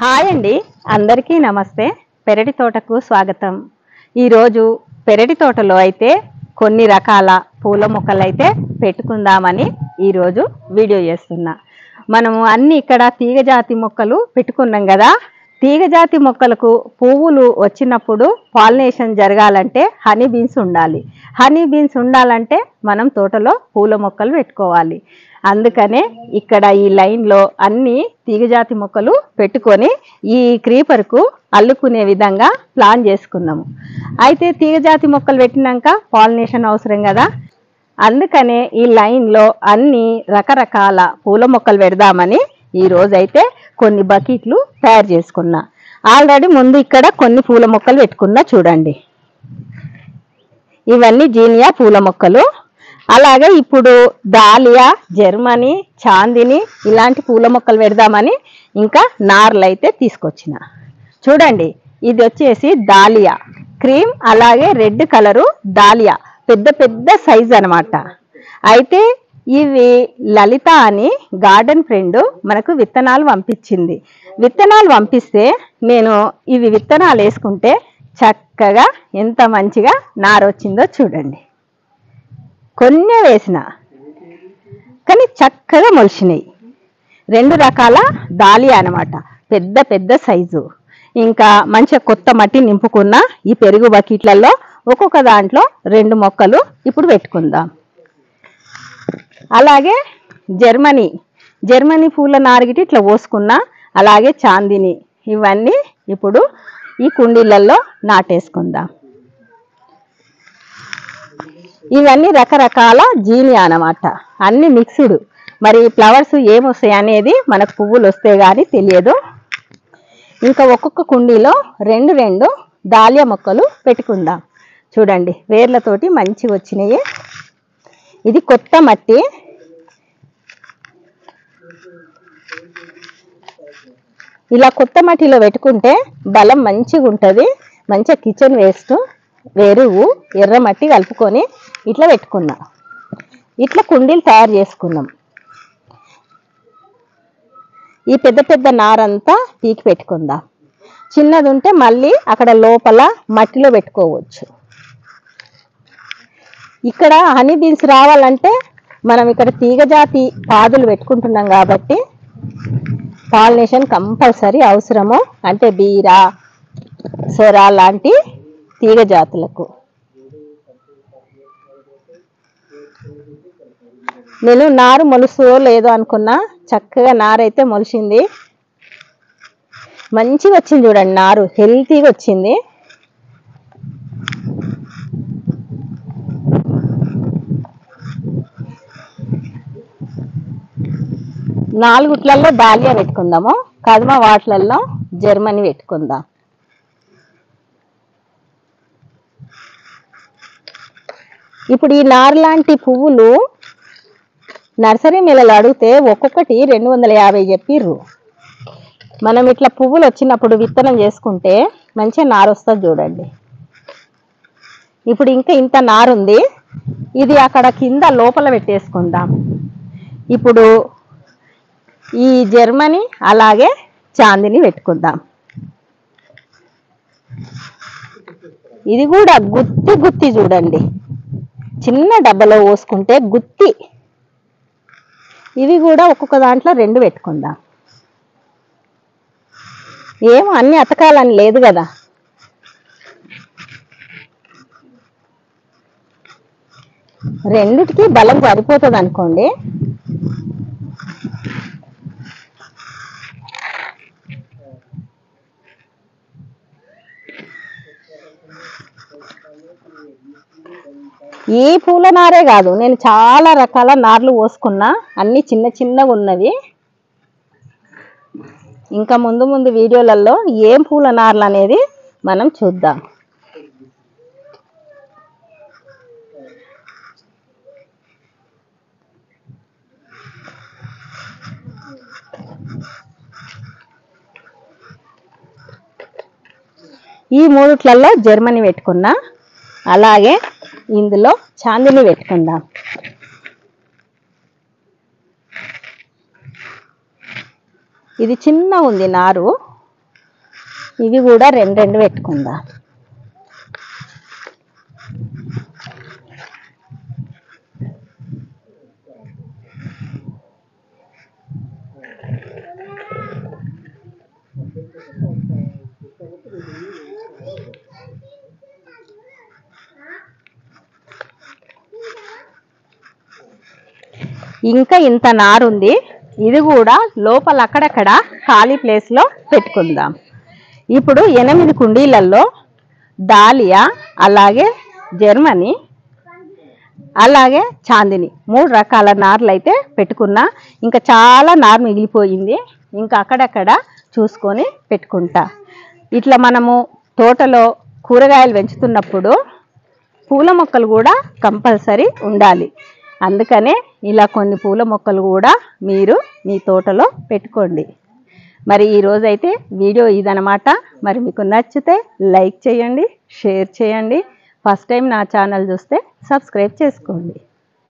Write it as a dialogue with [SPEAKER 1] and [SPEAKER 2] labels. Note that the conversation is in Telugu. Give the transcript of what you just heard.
[SPEAKER 1] హాయ్ అండి, అందరికీ నమస్తే. పెరటి తోటకు స్వాగతం. ఈరోజు పెరటి తోటలో అయితే కొన్ని రకాల పూల మొక్కలు అయితే పెట్టుకుందామని ఈరోజు వీడియో చేస్తున్నా. మనము అన్ని ఇక్కడ తీగజాతి మొక్కలు పెట్టుకున్నాం కదా. తీగజాతి మొక్కలకు పువ్వులు వచ్చినప్పుడు పాలినేషన్ జరగాలంటే హనీ బీన్స్ ఉండాలి. హనీ బీన్స్ ఉండాలంటే మనం తోటలో పూల మొక్కలు పెట్టుకోవాలి. అందుకనే ఇక్కడ ఈ లైన్లో అన్ని తీగజాతి మొక్కలు పెట్టుకొని ఈ క్రీపర్కు అల్లుకునే విధంగా ప్లాన్ చేసుకున్నాము. అయితే తీగజాతి మొక్కలు పెట్టినాక పాలినేషన్ అవసరం కదా. అందుకనే ఈ లైన్లో అన్ని రకరకాల పూల మొక్కలు పెడదామని ఈరోజైతే కొన్ని బకెట్లు తయారు చేసుకున్నా. ఆల్రెడీ ముందు ఇక్కడ కొన్ని పూల మొక్కలు పెట్టుకున్నా చూడండి. ఇవన్నీ జీనియా పూల మొక్కలు. అలాగే ఇప్పుడు దాలియా, జర్మనీ, చాందిని ఇలాంటి పూల మొక్కలు పెడదామని ఇంకా నార్లు అయితే తీసుకొచ్చిన. చూడండి, ఇది వచ్చేసి దాలియా క్రీమ్, అలాగే రెడ్ కలరు దాలియా, పెద్ద పెద్ద సైజ్ అనమాట. అయితే ఇవి లలిత అని గార్డెన్ ఫ్రెండ్ మనకు విత్తనాలు పంపించింది. విత్తనాలు పంపిస్తే నేను ఇవి విత్తనాలు వేసుకుంటే చక్కగా ఎంత మంచిగా నారు వచ్చిందో చూడండి. కొన్ని వేసిన కానీ చక్కగా మొలిచినాయి. రెండు రకాల దాలియా అనమాట, పెద్ద పెద్ద సైజు. ఇంకా మంచిగా కొత్త మట్టి నింపుకున్న ఈ పెరుగు బకెట్లలో ఒక్కొక్క దాంట్లో 2 మొక్కలు ఇప్పుడు పెట్టుకుందాం. అలాగే జర్మనీ పూల నారుగిటి ఇట్లా పోసుకున్న, అలాగే చాందిని, ఇవన్నీ ఇప్పుడు ఈ కుండీలలో నాటేసుకుందాం. ఇవన్నీ రకరకాల జీనియా అన్నమాట, అన్ని మిక్స్డ్. మరి ఫ్లవర్స్ ఏమొస్తాయి అనేది మనకు పువ్వులు వస్తే కానీ తెలియదు. ఇంకా ఒక్కొక్క కుండీలో 2 దాలియా మొక్కలు పెట్టుకుందాం. చూడండి, వేర్లతోటి మంచిగా వచ్చినాయి. ఇది కొత్త మట్టి. ఇలా కొత్త మట్టిలో పెట్టుకుంటే బలం మంచిగా ఉంటుంది. మంచిగా కిచెన్ వేస్ట్, ఎరువు, ఎర్రమట్టి కలుపుకొని ఇట్లా పెట్టుకున్నాం. ఇట్లా కుండీలు తయారు చేసుకున్నాం. ఈ పెద్ద పెద్ద నారంతా పీకి పెట్టుకుందాం. చిన్నది ఉంటే మళ్ళీ అక్కడ లోపల మట్టిలో పెట్టుకోవచ్చు. ఇక్కడ హనీ బీన్స్ రావాలంటే మనం ఇక్కడ తీగజాతి పాదులు పెట్టుకుంటున్నాం కాబట్టి పాలినేషన్ కంపల్సరీ అవసరము. అంటే బీరా, సొర లాంటి తీగ జాతులకు. నేను నారు మొలుస్తుందో లేదో అనుకున్నా, చక్కగా నారైతే మొలిచింది. మంచిగా వచ్చింది చూడండి, నారు హెల్తీగా వచ్చింది. నాలుగుట్లలో దాలియా పెట్టుకుందాము, కదమ వాటిలలో జర్మనీ పెట్టుకుందాం. ఇప్పుడు ఈ నారు లాంటి పువ్వులు నర్సరీ మేళలు అడిగితే ఒక్కొక్కటి 250 చెప్పిర్రు. మనం ఇట్లా పువ్వులు వచ్చినప్పుడు విత్తనం చేసుకుంటే మంచిగా నారు వస్తుంది చూడండి. ఇప్పుడు ఇంకా ఇంత నారు ఉంది, ఇది అక్కడ కింద లోపల పెట్టేసుకుందాం. ఇప్పుడు ఈ జర్మనీ అలాగే చాందిని పెట్టుకుందాం. ఇది కూడా గుత్తి చూడండి, చిన్న డబ్బాలో పోసుకుంటే గుత్తి. ఇవి కూడా ఒక్కొక్క దాంట్లో 2 పెట్టుకుందాం. ఏమో అన్ని అతకాలని లేదు కదా. రెండిటికి బలం సరిపోతుంది అనుకోండి. ఈ పూల నారే కాదు, నేను చాలా రకాల నార్లు పోసుకున్నా, అన్ని చిన్న చిన్నగా ఉన్నవి. ఇంకా ముందు ముందు వీడియోలలో ఏం పూల నార్లు అనేది మనం చూద్దాం. ఈ మూడిట్లలో జర్మనీ పెట్టుకున్నా, అలాగే ఇందులో చాందిని పెట్టుకుందాం. ఇది చిన్న ఉంది నారు, ఇవి కూడా రెండు రెండు పెట్టుకుందాం. ఇంకా ఇంత నారు ఉంది, ఇది కూడా లోపల అక్కడక్కడ ఖాళీ ప్లేస్లో పెట్టుకుందాం. ఇప్పుడు 8 కుండీలలో దాలియా, అలాగే జర్మనీ, అలాగే చాందిని 3 రకాల నార్లు అయితే పెట్టుకున్నా. ఇంకా చాలా నారు మిగిలిపోయింది, ఇంకా అక్కడక్కడ చూసుకొని పెట్టుకుంటా. ఇట్లా మనము తోటలో కూరగాయలు పెంచుతున్నప్పుడు పూల మొక్కలు కూడా కంపల్సరీ ఉండాలి. అందుకనే ఇలా కొన్ని పూల మొక్కలు కూడా మీరు మీ తోటలో పెట్టుకోండి. మరి ఈరోజైతే వీడియో ఇదనమాట. మరి మీకు నచ్చితే లైక్ చేయండి, షేర్ చేయండి. ఫస్ట్ టైం నా ఛానల్ చూస్తే సబ్స్క్రైబ్ చేసుకోండి.